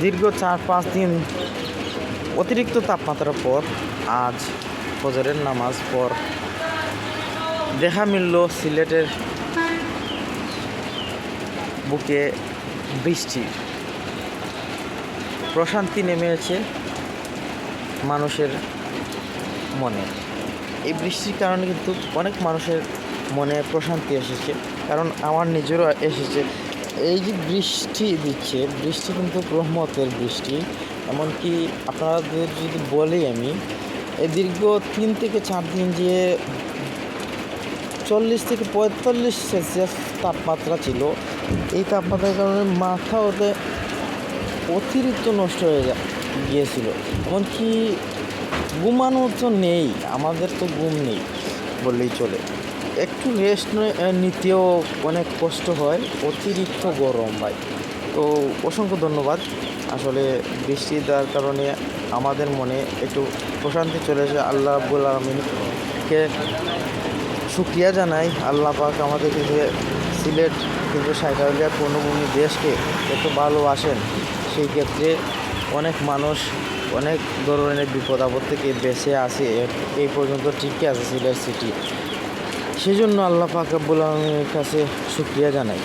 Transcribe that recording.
দীর্ঘ 4-5 দিন অতিরিক্ত তাপমাত্রার পর আজ ফজরের নামাজ পর দেখা মিলল সিলেটের বুকে বৃষ্টির প্রশান্তি নেমে এসেছে মানুষের মনে। এই বৃষ্টির কারণে কিন্তু অনেক মানুষের মনে প্রশান্তি এসেছে, কারণ আমার নিজেরও এসেছে। এই যে বৃষ্টি দিচ্ছে, বৃষ্টি কিন্তু রহমতের বৃষ্টি। এমনকি আপনাদের যদি বলি, আমি এই দীর্ঘ 3 থেকে 4 দিন যে 40 থেকে 45 সেলসিয়াস তাপমাত্রা ছিল, এই তাপমাত্রার কারণে মাথা ওতে অতিরিক্ত নষ্ট হয়ে গিয়েছিল। এমনকি ঘুমানোর তো নেই, আমাদের তো ঘুম নেই বললেই চলে। একটু রেস্ট নিতেও অনেক কষ্ট হয়, অতিরিক্ত গরম ভাই। তো অসংখ্য ধন্যবাদ। আসলে বৃষ্টি দেওয়ার কারণে আমাদের মনে একটু প্রশান্তি চলে এসে আল্লাহ রাব্বুল আলামিনকে শুকরিয়া জানাই। আল্লাহ পাক আমাদেরকে যে সিলেট কিন্তু সাইকালিয়া পূর্ণভূমি দেশকে এত ভালোবাসেন, সেই ক্ষেত্রে অনেক মানুষ অনেক ধরনের বিপদ আপদ থেকে বেঁচে আছে, এই পর্যন্ত টিকে আছে সিলেট সিটি। সেই জন্য আল্লাহ পাক রব্বুল আলামিনের কাছে শুকরিয়া জানাই।